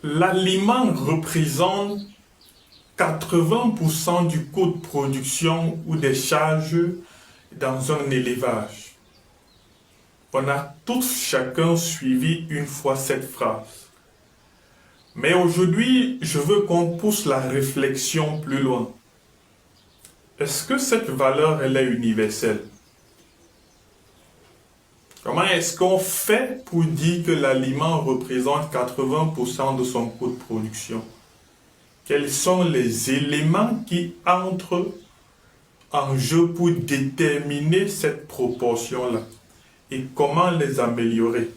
L'aliment représente 80% du coût de production ou des charges dans un élevage. On a tous chacun suivi une fois cette phrase. Mais aujourd'hui, je veux qu'on pousse la réflexion plus loin. Est-ce que cette valeur, elle est universelle? Comment est-ce qu'on fait pour dire que l'aliment représente 80% de son coût de production? Quels sont les éléments qui entrent en jeu pour déterminer cette proportion-là? Et comment les améliorer?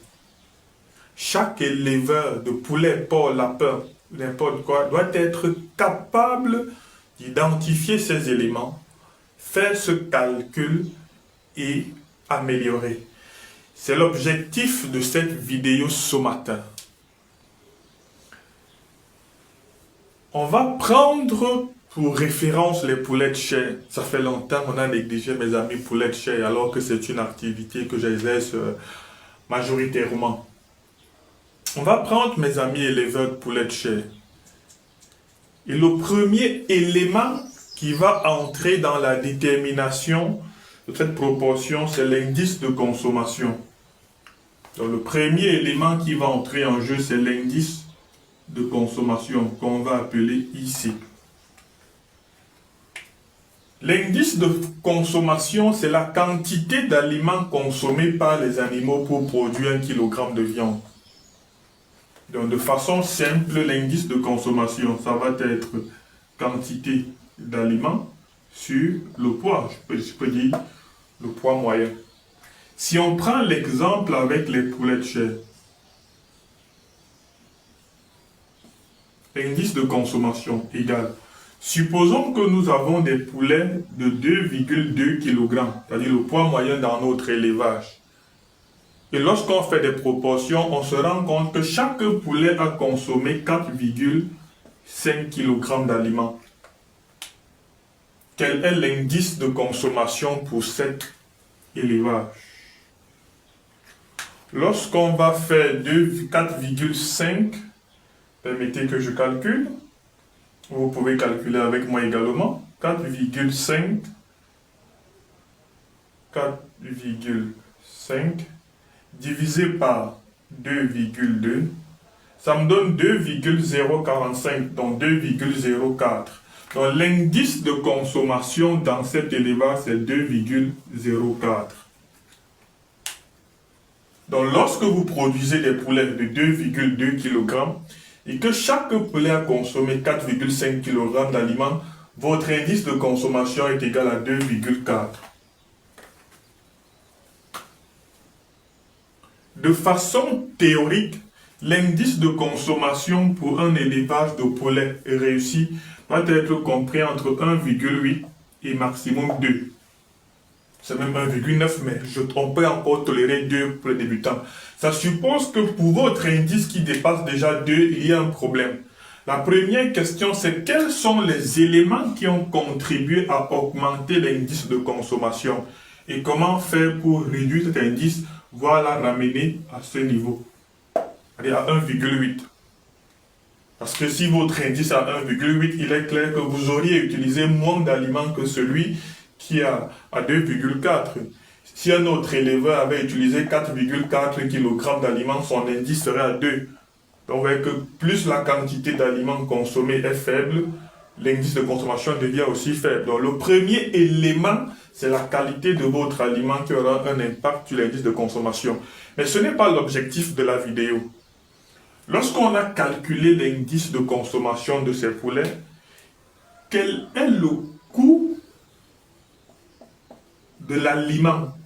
Chaque éleveur de poulet, porc, lapin, n'importe quoi, doit être capable d'identifier ces éléments, faire ce calcul et améliorer. C'est l'objectif de cette vidéo ce matin. On va prendre pour référence les poulets de chair. Ça fait longtemps qu'on a négligé mes amis poulets de chair alors que c'est une activité que j'exerce majoritairement. On va prendre mes amis éleveurs de poulets de chair. Et le premier élément qui va entrer dans la détermination de cette proportion, c'est l'indice de consommation. Donc le premier élément qui va entrer en jeu, c'est l'indice de consommation qu'on va appeler IC. L'indice de consommation, c'est la quantité d'aliments consommés par les animaux pour produire 1 kg de viande. Donc de façon simple, l'indice de consommation, ça va être quantité d'aliments sur le poids, je peux dire le poids moyen. Si on prend l'exemple avec les poulets de chair, l'indice de consommation égale. Supposons que nous avons des poulets de 2,2 kg, c'est-à-dire le poids moyen dans notre élevage. Et lorsqu'on fait des proportions, on se rend compte que chaque poulet a consommé 4,5 kg d'aliments. Quel est l'indice de consommation pour cet élevage? Lorsqu'on va faire 4,5, permettez que je calcule. Vous pouvez calculer avec moi également. 4,5 divisé par 2,2, ça me donne 2,045, donc 2,04. Donc l'indice de consommation dans cet élevage, c'est 2,04. Donc lorsque vous produisez des poulets de 2,2 kg et que chaque poulet a consommé 4,5 kg d'aliments, votre indice de consommation est égal à 2,4. De façon théorique, l'indice de consommation pour un élevage de poulets réussi doit être compris entre 1,8 et maximum 2. C'est même 1,9, mais on peut encore tolérer 2 pour les débutants. Ça suppose que pour votre indice qui dépasse déjà 2, il y a un problème. La première question, c'est quels sont les éléments qui ont contribué à augmenter l'indice de consommation et comment faire pour réduire cet indice, voire la ramener à ce niveau, c'est-à-dire à 1,8. Parce que si votre indice est à 1,8, il est clair que vous auriez utilisé moins d'aliments que celui qui est à 2,4. Si un autre éleveur avait utilisé 4,4 kg d'aliments, son indice serait à 2. Donc, vous voyez que plus la quantité d'aliments consommés est faible, l'indice de consommation devient aussi faible. Donc, le premier élément, c'est la qualité de votre aliment qui aura un impact sur l'indice de consommation. Mais ce n'est pas l'objectif de la vidéo. Lorsqu'on a calculé l'indice de consommation de ces poulets, quel est le coût de l'aliment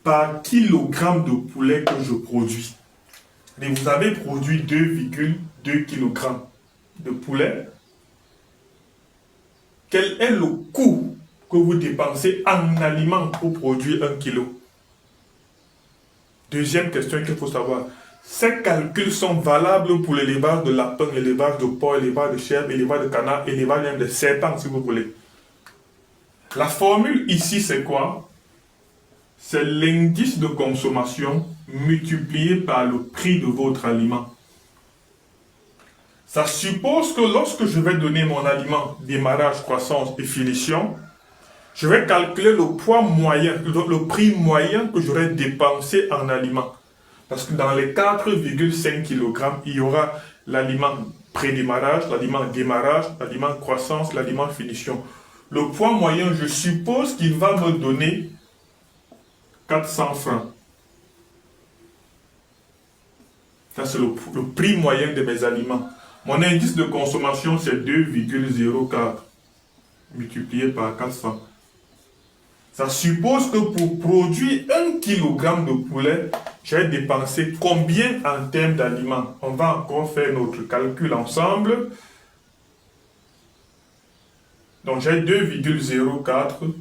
par kilogramme de poulet que je produis? Et vous avez produit 2,2 kg de poulet. Quel est le coût que vous dépensez en aliments pour produire 1 kg? Deuxième question qu'il faut savoir. Ces calculs sont valables pour l'élevage de lapin, l'élevage de porc, l'élevage de chèvre, l'élevage de canard, l'élevage même de serpents si vous voulez. La formule ici c'est quoi? C'est l'indice de consommation multiplié par le prix de votre aliment. Ça suppose que lorsque je vais donner mon aliment, démarrage, croissance et finition, je vais calculer le poids moyen, le prix moyen que j'aurais dépensé en aliment. Parce que dans les 4,5 kg, il y aura l'aliment pré-démarrage, l'aliment démarrage, l'aliment croissance, l'aliment finition. Le poids moyen, je suppose qu'il va me donner 400 francs. Ça, c'est le prix moyen de mes aliments. Mon indice de consommation, c'est 2,04 multiplié par 400. Ça suppose que pour produire 1 kg de poulet, j'ai dépensé combien en termes d'aliments? On va encore faire notre calcul ensemble. Donc j'ai 2,04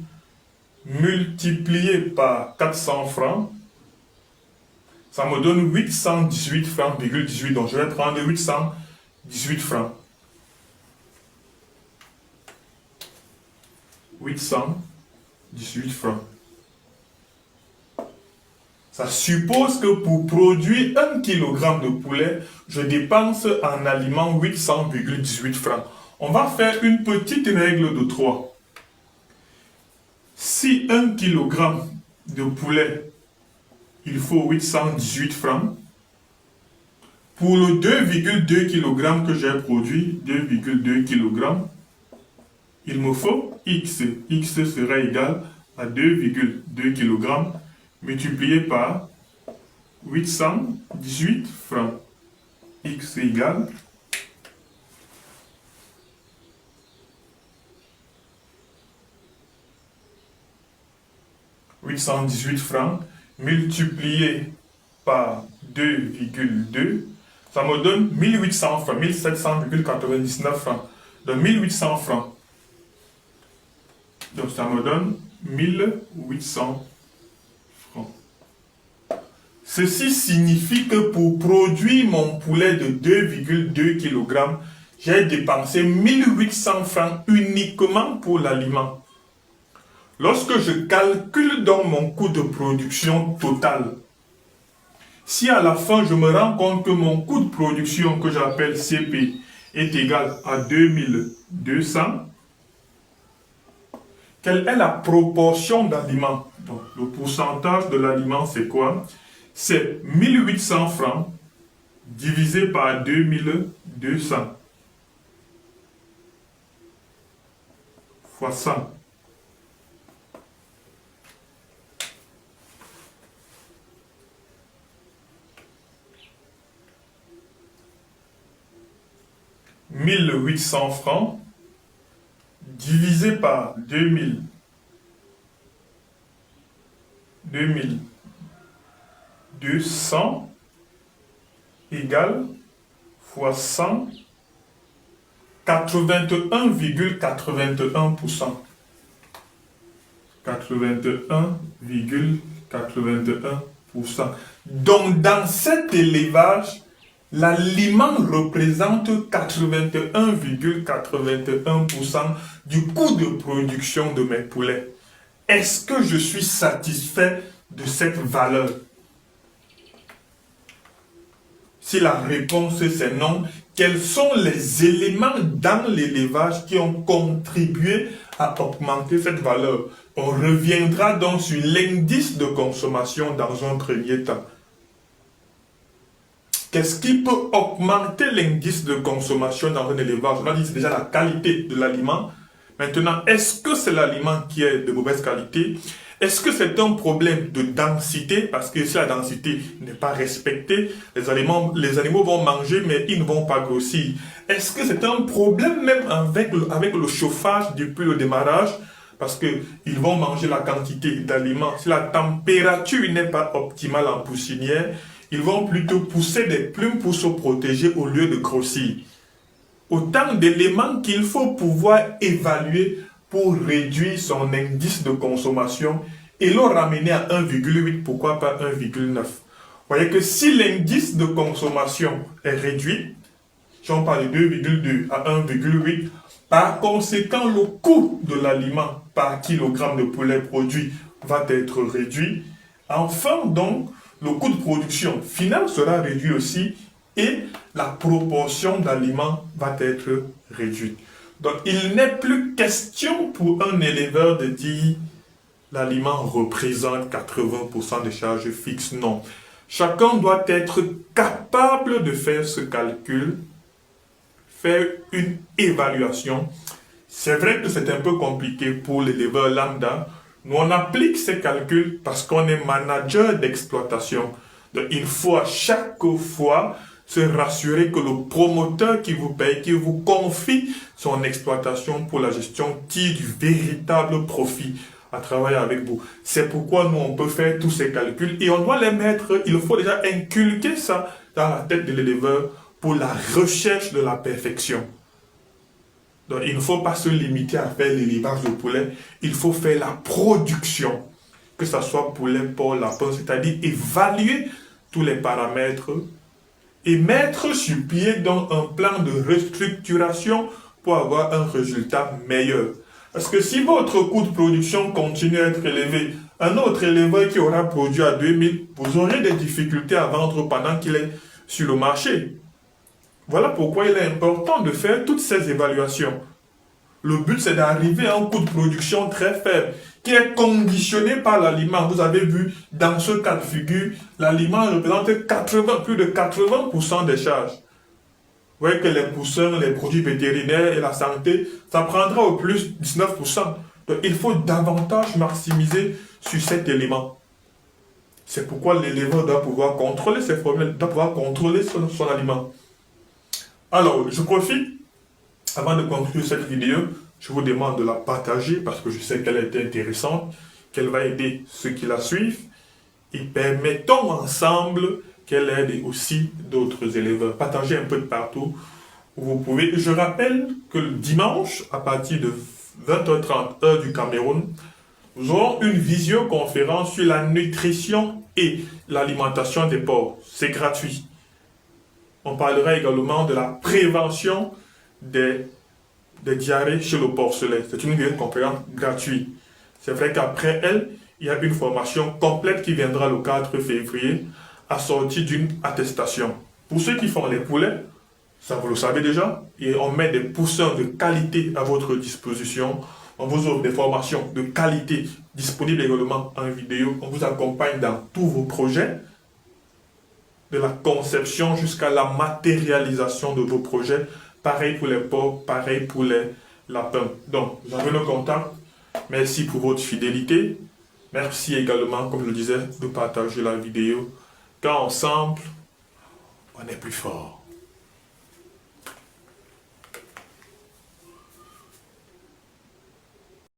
multiplié par 400 francs. Ça me donne 818 francs,18. Donc je vais prendre 818 francs. 818 francs. Ça suppose que pour produire 1 kg de poulet, je dépense en aliments 800,18 francs. On va faire une petite règle de 3. Si 1 kg de poulet, il faut 818 francs, pour le 2,2 kg que j'ai produit, 2,2 kg, il me faut X. X sera égal à 2,2 kg multiplié par 818 francs. X égale 818 francs multiplié par 2,2, ça me donne 1800 francs, 1700,99 francs. Donc 1800 francs. Donc ça me donne 1800 francs. Ceci signifie que pour produire mon poulet de 2,2 kg, j'ai dépensé 1800 francs uniquement pour l'aliment. Lorsque je calcule donc mon coût de production total, si à la fin je me rends compte que mon coût de production que j'appelle CP est égal à 2200, quelle est la proportion d'aliments? Donc, le pourcentage de l'aliment, c'est quoi? C'est 1800 francs divisé par 2200 fois 100. « 1800 francs divisé par 2200 égale fois 100, 81,81%. 81,81%. Donc dans cet élevage, l'aliment représente 81,81% du coût de production de mes poulets. Est-ce que je suis satisfait de cette valeur? Si la réponse c'est non, quels sont les éléments dans l'élevage qui ont contribué à augmenter cette valeur? On reviendra donc sur l'indice de consommation dans un premier temps. Qu'est-ce qui peut augmenter l'indice de consommation dans un élevage? On a dit déjà la qualité de l'aliment. Maintenant, est-ce que c'est l'aliment qui est de mauvaise qualité? Est-ce que c'est un problème de densité? Parce que si la densité n'est pas respectée, les animaux vont manger, mais ils ne vont pas grossir. Est-ce que c'est un problème même avec le chauffage depuis le démarrage? Parce qu'ils vont manger la quantité d'aliments. Si la température n'est pas optimale en poussinière, ils vont plutôt pousser des plumes pour se protéger au lieu de grossir. Autant d'éléments qu'il faut pouvoir évaluer pour réduire son indice de consommation et le ramener à 1,8, pourquoi pas 1,9. Vous voyez que si l'indice de consommation est réduit, si on parle de 2,2 à 1,8, par conséquent, le coût de l'aliment par kilogramme de poulet produit va être réduit. Enfin, donc, le coût de production final sera réduit aussi et la proportion d'aliments va être réduite. Donc, il n'est plus question pour un éleveur de dire l'aliment représente 80% des charges fixes. Non. Chacun doit être capable de faire ce calcul, faire une évaluation. C'est vrai que c'est un peu compliqué pour l'éleveur lambda. Nous, on applique ces calculs parce qu'on est manager d'exploitation. Donc, il faut à chaque fois se rassurer que le promoteur qui vous paye, qui vous confie son exploitation pour la gestion, tire du véritable profit à travailler avec vous. C'est pourquoi nous, on peut faire tous ces calculs et on doit les mettre, il faut déjà inculquer ça dans la tête de l'éleveur pour la recherche de la perfection. Donc, il ne faut pas se limiter à faire l'élevage de poulet, il faut faire la production, que ce soit poulet, porc, lapin, c'est-à-dire évaluer tous les paramètres et mettre sur pied donc un plan de restructuration pour avoir un résultat meilleur. Parce que si votre coût de production continue à être élevé, un autre éleveur qui aura produit à 2000, vous aurez des difficultés à vendre pendant qu'il est sur le marché. Voilà pourquoi il est important de faire toutes ces évaluations. Le but, c'est d'arriver à un coût de production très faible, qui est conditionné par l'aliment. Vous avez vu, dans ce cas de figure, l'aliment représente plus de 80% des charges. Vous voyez que les poussins, les produits vétérinaires et la santé, ça prendra au plus 19%. Donc, il faut davantage maximiser sur cet élément. C'est pourquoi l'éleveur doit pouvoir contrôler ses formules, doit pouvoir contrôler son aliment. Alors, je profite, avant de conclure cette vidéo, je vous demande de la partager parce que je sais qu'elle est intéressante, qu'elle va aider ceux qui la suivent et permettons ensemble qu'elle aide aussi d'autres éleveurs. Partagez un peu de partout où vous pouvez. Je rappelle que le dimanche, à partir de 20h30 heure du Cameroun, nous aurons une visioconférence sur la nutrition et l'alimentation des porcs. C'est gratuit. On parlera également de la prévention des diarrhées chez le porcelet. C'est une visioconférence gratuite. C'est vrai qu'après elle, il y a une formation complète qui viendra le 4 février, assortie d'une attestation. Pour ceux qui font les poulets, ça vous le savez déjà, et on met des poussins de qualité à votre disposition. On vous offre des formations de qualité disponibles également en vidéo. On vous accompagne dans tous vos projets, de la conception jusqu'à la matérialisation de vos projets. Pareil pour les porcs, pareil pour les lapins. Donc, vous avez le contact. Merci pour votre fidélité. Merci également, comme je le disais, de partager la vidéo. Car ensemble, on est plus fort.